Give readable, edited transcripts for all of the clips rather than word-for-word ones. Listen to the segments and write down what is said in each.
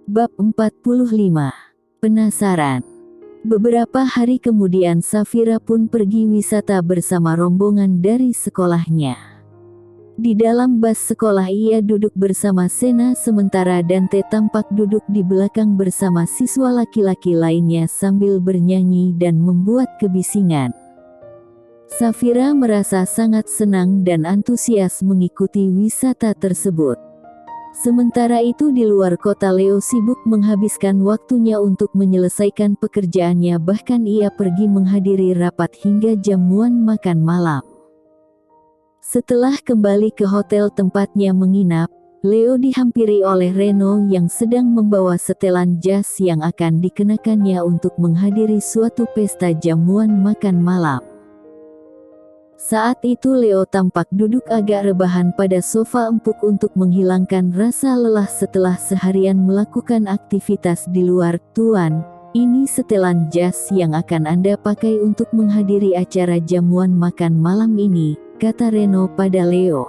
Bab 45. Penasaran. Beberapa hari kemudian Safira pun pergi wisata bersama rombongan dari sekolahnya. Di dalam bus sekolah ia duduk bersama Sena sementara Dante tampak duduk di belakang bersama siswa laki-laki lainnya sambil bernyanyi dan membuat kebisingan. Safira merasa sangat senang dan antusias mengikuti wisata tersebut. Sementara itu di luar kota Leo sibuk menghabiskan waktunya untuk menyelesaikan pekerjaannya, bahkan ia pergi menghadiri rapat hingga jamuan makan malam. Setelah kembali ke hotel tempatnya menginap, Leo dihampiri oleh Reno yang sedang membawa setelan jas yang akan dikenakannya untuk menghadiri suatu pesta jamuan makan malam. Saat itu Leo tampak duduk agak rebahan pada sofa empuk untuk menghilangkan rasa lelah setelah seharian melakukan aktivitas di luar. "Tuan, ini setelan jas yang akan Anda pakai untuk menghadiri acara jamuan makan malam ini," kata Reno pada Leo.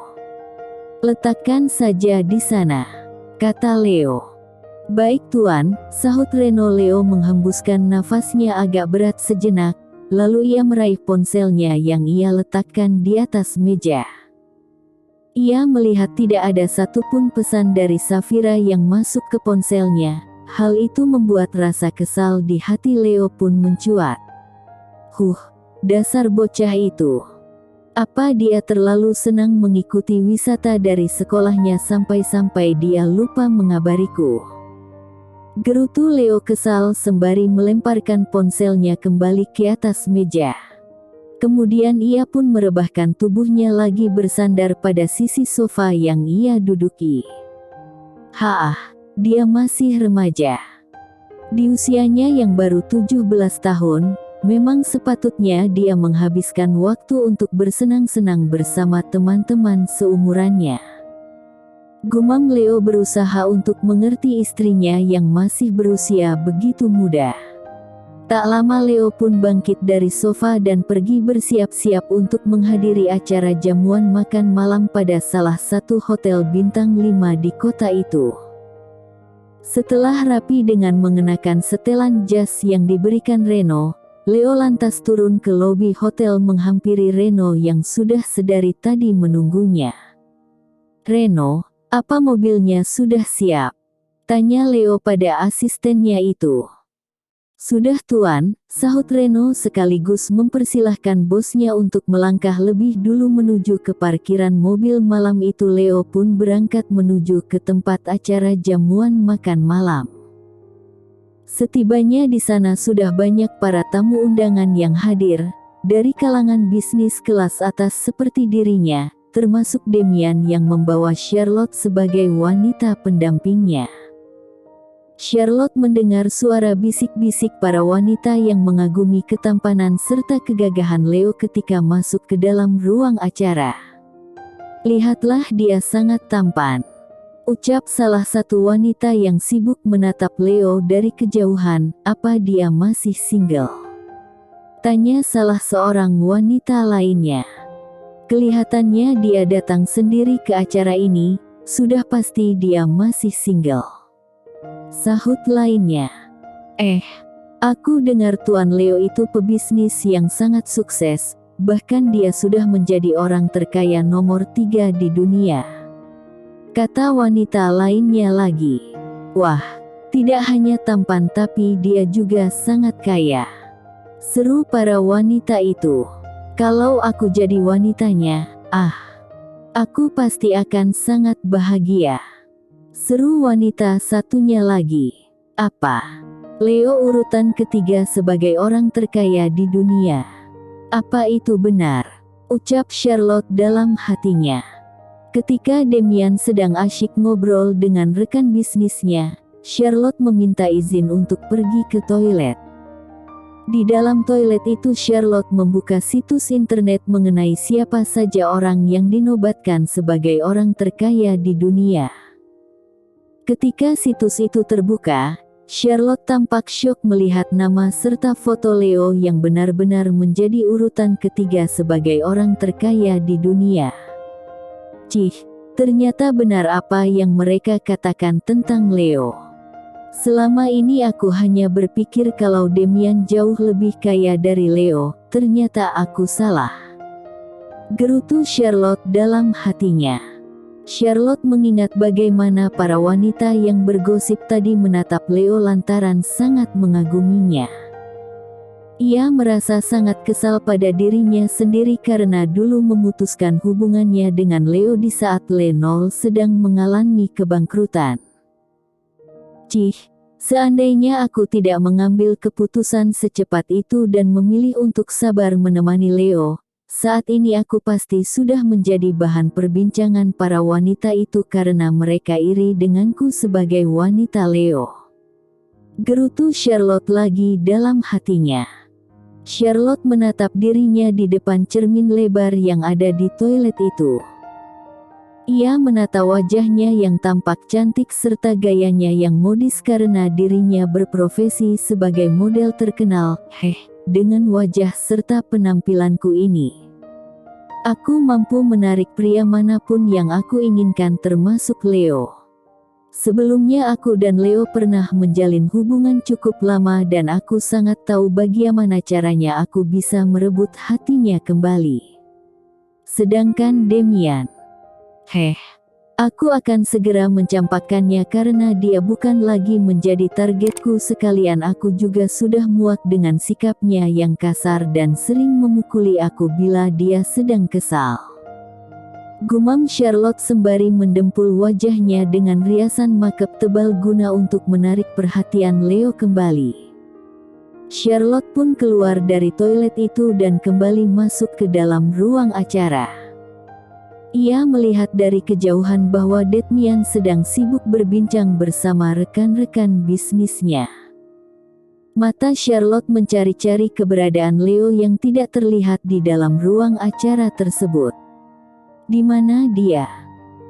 "Letakkan saja di sana," kata Leo. "Baik tuan," sahut Reno. Leo menghembuskan nafasnya agak berat sejenak. Lalu ia meraih ponselnya yang ia letakkan di atas meja. Ia melihat tidak ada satupun pesan dari Safira yang masuk ke ponselnya. Hal itu membuat rasa kesal di hati Leo pun mencuat. Dasar bocah itu. Apa dia terlalu senang mengikuti wisata dari sekolahnya sampai-sampai dia lupa mengabariku? Gerutu Leo kesal sembari melemparkan ponselnya kembali ke atas meja. Kemudian ia pun merebahkan tubuhnya lagi bersandar pada sisi sofa yang ia duduki. Dia masih remaja. Di usianya yang baru 17 tahun, memang sepatutnya dia menghabiskan waktu untuk bersenang-senang bersama teman-teman seumurannya. Gumam Leo berusaha untuk mengerti istrinya yang masih berusia begitu muda. Tak lama Leo pun bangkit dari sofa dan pergi bersiap-siap untuk menghadiri acara jamuan makan malam pada salah satu hotel bintang 5 di kota itu. Setelah rapi dengan mengenakan setelan jas yang diberikan Reno, Leo lantas turun ke lobi hotel menghampiri Reno yang sudah sedari tadi menunggunya. "Reno, apa mobilnya sudah siap?" tanya Leo pada asistennya itu. "Sudah tuan," sahut Reno sekaligus mempersilahkan bosnya untuk melangkah lebih dulu menuju ke parkiran mobil. Malam itu Leo pun berangkat menuju ke tempat acara jamuan makan malam. Setibanya di sana sudah banyak para tamu undangan yang hadir, dari kalangan bisnis kelas atas seperti dirinya, termasuk Damian yang membawa Charlotte sebagai wanita pendampingnya. Charlotte mendengar suara bisik-bisik para wanita yang mengagumi ketampanan serta kegagahan Leo ketika masuk ke dalam ruang acara. "Lihatlah, dia sangat tampan," ucap salah satu wanita yang sibuk menatap Leo dari kejauhan. "Apa dia masih single?" tanya salah seorang wanita lainnya. "Kelihatannya dia datang sendiri ke acara ini, sudah pasti dia masih single," sahut lainnya. Aku dengar Tuan Leo itu pebisnis yang sangat sukses, bahkan dia sudah menjadi orang terkaya nomor 3 di dunia," kata wanita lainnya lagi. "Wah, tidak hanya tampan tapi dia juga sangat kaya," seru para wanita itu. "Kalau aku jadi wanitanya, aku pasti akan sangat bahagia," seru wanita satunya lagi. "Apa? Leo urutan ketiga sebagai orang terkaya di dunia? Apa itu benar?" ucap Charlotte dalam hatinya. Ketika Damian sedang asyik ngobrol dengan rekan bisnisnya, Charlotte meminta izin untuk pergi ke toilet. Di dalam toilet itu Charlotte membuka situs internet mengenai siapa saja orang yang dinobatkan sebagai orang terkaya di dunia. Ketika situs itu terbuka, Charlotte tampak syok melihat nama serta foto Leo yang benar-benar menjadi urutan ketiga sebagai orang terkaya di dunia. Ternyata benar apa yang mereka katakan tentang Leo. Selama ini aku hanya berpikir kalau Demian jauh lebih kaya dari Leo, ternyata aku salah. Gerutu Charlotte dalam hatinya. Charlotte mengingat bagaimana para wanita yang bergosip tadi menatap Leo lantaran sangat mengaguminya. Ia merasa sangat kesal pada dirinya sendiri karena dulu memutuskan hubungannya dengan Leo di saat Lionel sedang mengalami kebangkrutan. Seandainya aku tidak mengambil keputusan secepat itu dan memilih untuk sabar menemani Leo, saat ini aku pasti sudah menjadi bahan perbincangan para wanita itu karena mereka iri denganku sebagai wanita Leo. Gerutu Charlotte lagi dalam hatinya. Charlotte menatap dirinya di depan cermin lebar yang ada di toilet itu. Ia menata wajahnya yang tampak cantik serta gayanya yang modis karena dirinya berprofesi sebagai model terkenal. Dengan wajah serta penampilanku ini, aku mampu menarik pria manapun yang aku inginkan termasuk Leo. Sebelumnya aku dan Leo pernah menjalin hubungan cukup lama dan aku sangat tahu bagaimana caranya aku bisa merebut hatinya kembali. Sedangkan Demian, aku akan segera mencampakkannya karena dia bukan lagi menjadi targetku, sekalian aku juga sudah muak dengan sikapnya yang kasar dan sering memukuli aku bila dia sedang kesal. Gumam Charlotte sembari mendempul wajahnya dengan riasan makeup tebal guna untuk menarik perhatian Leo kembali. Charlotte pun keluar dari toilet itu dan kembali masuk ke dalam ruang acara. Ia melihat dari kejauhan bahwa Demian sedang sibuk berbincang bersama rekan-rekan bisnisnya. Mata Charlotte mencari-cari keberadaan Leo yang tidak terlihat di dalam ruang acara tersebut. "Di mana dia?"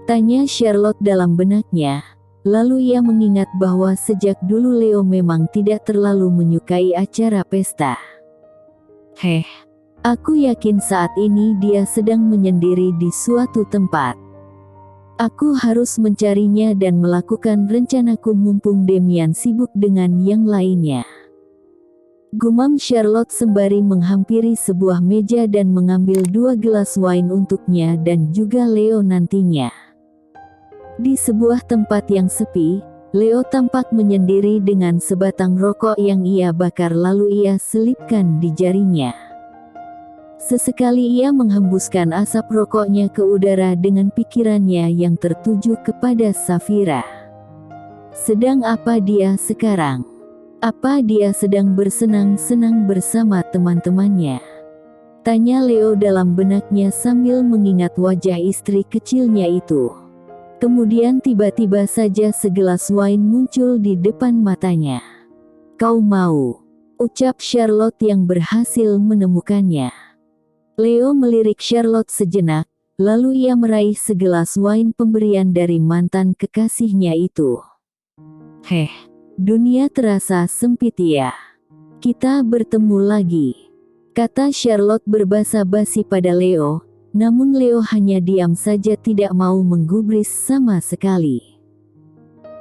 tanya Charlotte dalam benaknya. Lalu ia mengingat bahwa sejak dulu Leo memang tidak terlalu menyukai acara pesta. Aku yakin saat ini dia sedang menyendiri di suatu tempat. Aku harus mencarinya dan melakukan rencanaku mumpung Demian sibuk dengan yang lainnya. Gumam Charlotte sembari menghampiri sebuah meja dan mengambil 2 gelas wine untuknya dan juga Leo nantinya. Di sebuah tempat yang sepi, Leo tampak menyendiri dengan sebatang rokok yang ia bakar lalu ia selipkan di jarinya. Sesekali ia menghembuskan asap rokoknya ke udara dengan pikirannya yang tertuju kepada Safira. Sedang apa dia sekarang? Apa dia sedang bersenang-senang bersama teman-temannya? Tanya Leo dalam benaknya sambil mengingat wajah istri kecilnya itu. Kemudian tiba-tiba saja segelas wine muncul di depan matanya. "Kau mau?" ucap Charlotte yang berhasil menemukannya. Leo melirik Charlotte sejenak, lalu ia meraih segelas wine pemberian dari mantan kekasihnya itu. Dunia terasa sempit ya. Kita bertemu lagi, kata Charlotte berbasa basi pada Leo, namun Leo hanya diam saja tidak mau menggubris sama sekali.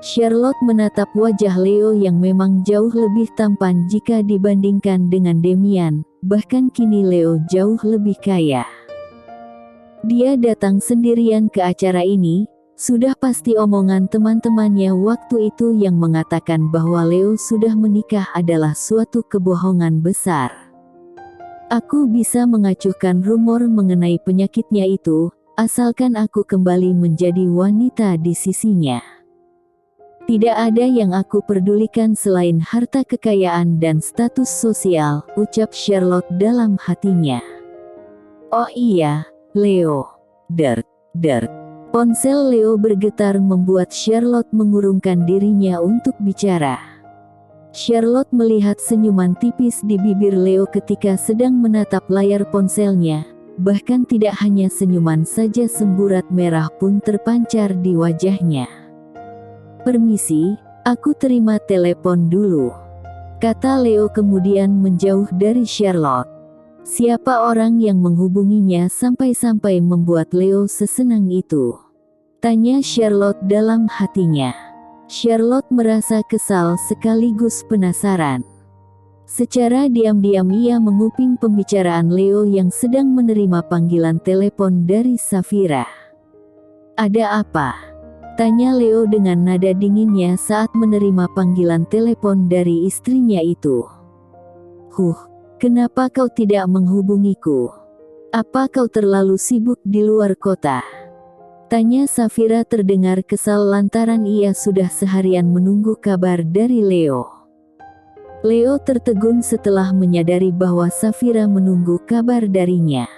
Charlotte menatap wajah Leo yang memang jauh lebih tampan jika dibandingkan dengan Demian, bahkan kini Leo jauh lebih kaya. Dia datang sendirian ke acara ini. Sudah pasti omongan teman-temannya waktu itu yang mengatakan bahwa Leo sudah menikah adalah suatu kebohongan besar. Aku bisa mengacuhkan rumor mengenai penyakitnya itu, asalkan aku kembali menjadi wanita di sisinya. Tidak ada yang aku pedulikan selain harta kekayaan dan status sosial, ucap Charlotte dalam hatinya. Oh iya, Leo. Dert. Ponsel Leo bergetar membuat Charlotte mengurungkan dirinya untuk bicara. Charlotte melihat senyuman tipis di bibir Leo ketika sedang menatap layar ponselnya, bahkan tidak hanya senyuman saja semburat merah pun terpancar di wajahnya. "Permisi, aku terima telepon dulu," kata Leo kemudian menjauh dari Charlotte. Siapa orang yang menghubunginya sampai-sampai membuat Leo sesenang itu? Tanya Charlotte dalam hatinya. Charlotte merasa kesal sekaligus penasaran. Secara diam-diam ia menguping pembicaraan Leo yang sedang menerima panggilan telepon dari Safira. "Ada apa?" tanya Leo dengan nada dinginnya saat menerima panggilan telepon dari istrinya itu. Kenapa kau tidak menghubungiku? Apa kau terlalu sibuk di luar kota?" tanya Safira terdengar kesal lantaran ia sudah seharian menunggu kabar dari Leo. Leo tertegun setelah menyadari bahwa Safira menunggu kabar darinya.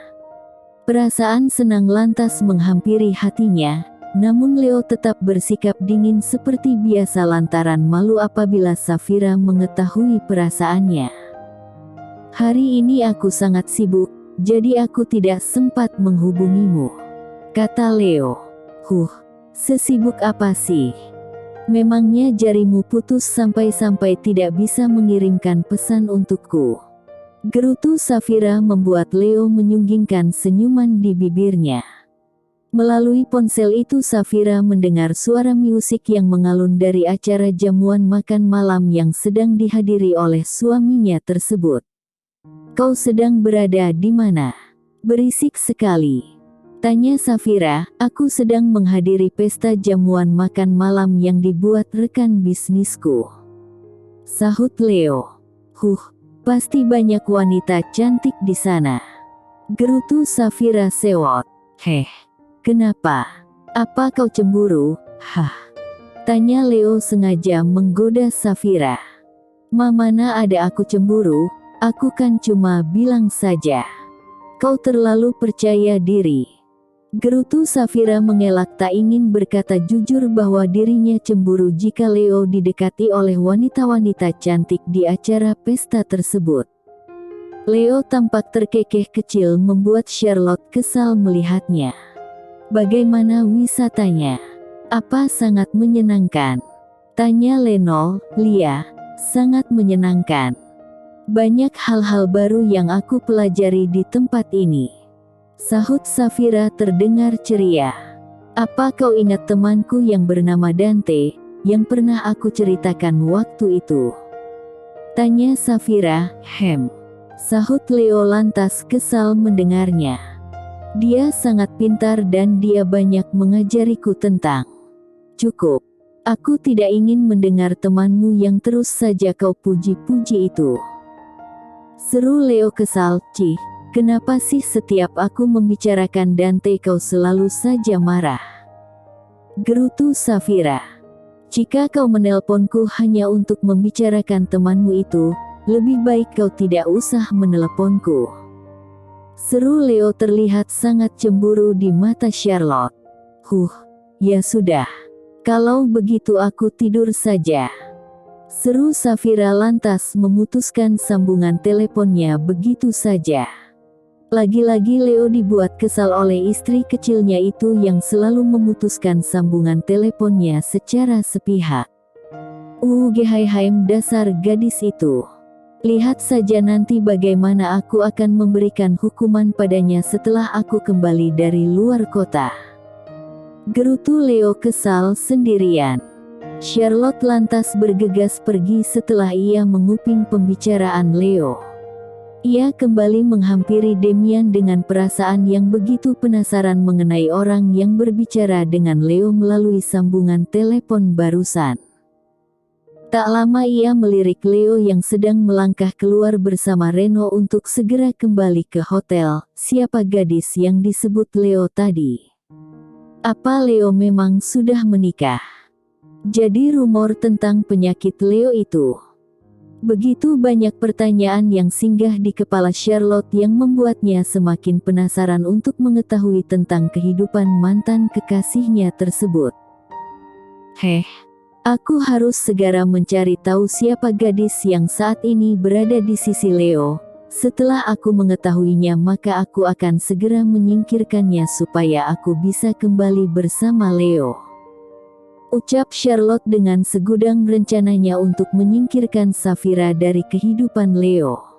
Perasaan senang lantas menghampiri hatinya, namun Leo tetap bersikap dingin seperti biasa lantaran malu apabila Safira mengetahui perasaannya. "Hari ini aku sangat sibuk, jadi aku tidak sempat menghubungimu," kata Leo. Sesibuk apa sih? Memangnya jarimu putus sampai-sampai tidak bisa mengirimkan pesan untukku?" Gerutu Safira membuat Leo menyunggingkan senyuman di bibirnya. Melalui ponsel itu Safira mendengar suara musik yang mengalun dari acara jamuan makan malam yang sedang dihadiri oleh suaminya tersebut. "Kau sedang berada di mana? Berisik sekali," tanya Safira. "Aku sedang menghadiri pesta jamuan makan malam yang dibuat rekan bisnisku," sahut Leo. Pasti banyak wanita cantik di sana," gerutu Safira sewot. Kenapa? Apa kau cemburu?" tanya Leo sengaja menggoda Safira. Mana ada aku cemburu, aku kan cuma bilang saja. Kau terlalu percaya diri," gerutu Safira mengelak tak ingin berkata jujur bahwa dirinya cemburu jika Leo didekati oleh wanita-wanita cantik di acara pesta tersebut. Leo tampak terkekeh kecil membuat Charlotte kesal melihatnya. "Bagaimana wisatanya? Apa sangat menyenangkan?" tanya Leno. "Lia, sangat menyenangkan. Banyak hal-hal baru yang aku pelajari di tempat ini," sahut Safira terdengar ceria. "Apa kau ingat temanku yang bernama Dante, yang pernah aku ceritakan waktu itu?" tanya Safira. Sahut Leo lantas kesal mendengarnya. "Dia sangat pintar dan dia banyak mengajariku tentang..." "Cukup. Aku tidak ingin mendengar temanmu yang terus saja kau puji-puji itu," seru Leo kesal. Kenapa sih setiap aku membicarakan Dante kau selalu saja marah?" gerutu Safira. "Jika kau menelponku hanya untuk membicarakan temanmu itu, lebih baik kau tidak usah meneleponku," seru Leo terlihat sangat cemburu di mata Charlotte. Ya sudah. Kalau begitu aku tidur saja," seru Safira lantas memutuskan sambungan teleponnya begitu saja. Lagi-lagi Leo dibuat kesal oleh istri kecilnya itu yang selalu memutuskan sambungan teleponnya secara sepihak. Dasar gadis itu. Lihat saja nanti bagaimana aku akan memberikan hukuman padanya setelah aku kembali dari luar kota," gerutu Leo kesal sendirian. Charlotte lantas bergegas pergi setelah ia menguping pembicaraan Leo. Ia kembali menghampiri Damian dengan perasaan yang begitu penasaran mengenai orang yang berbicara dengan Leo melalui sambungan telepon barusan. Tak lama ia melirik Leo yang sedang melangkah keluar bersama Reno untuk segera kembali ke hotel. Siapa gadis yang disebut Leo tadi? Apa Leo memang sudah menikah? Jadi rumor tentang penyakit Leo itu. Begitu banyak pertanyaan yang singgah di kepala Charlotte yang membuatnya semakin penasaran untuk mengetahui tentang kehidupan mantan kekasihnya tersebut. Aku harus segera mencari tahu siapa gadis yang saat ini berada di sisi Leo. Setelah aku mengetahuinya maka aku akan segera menyingkirkannya supaya aku bisa kembali bersama Leo," ucap Charlotte dengan segudang rencananya untuk menyingkirkan Safira dari kehidupan Leo.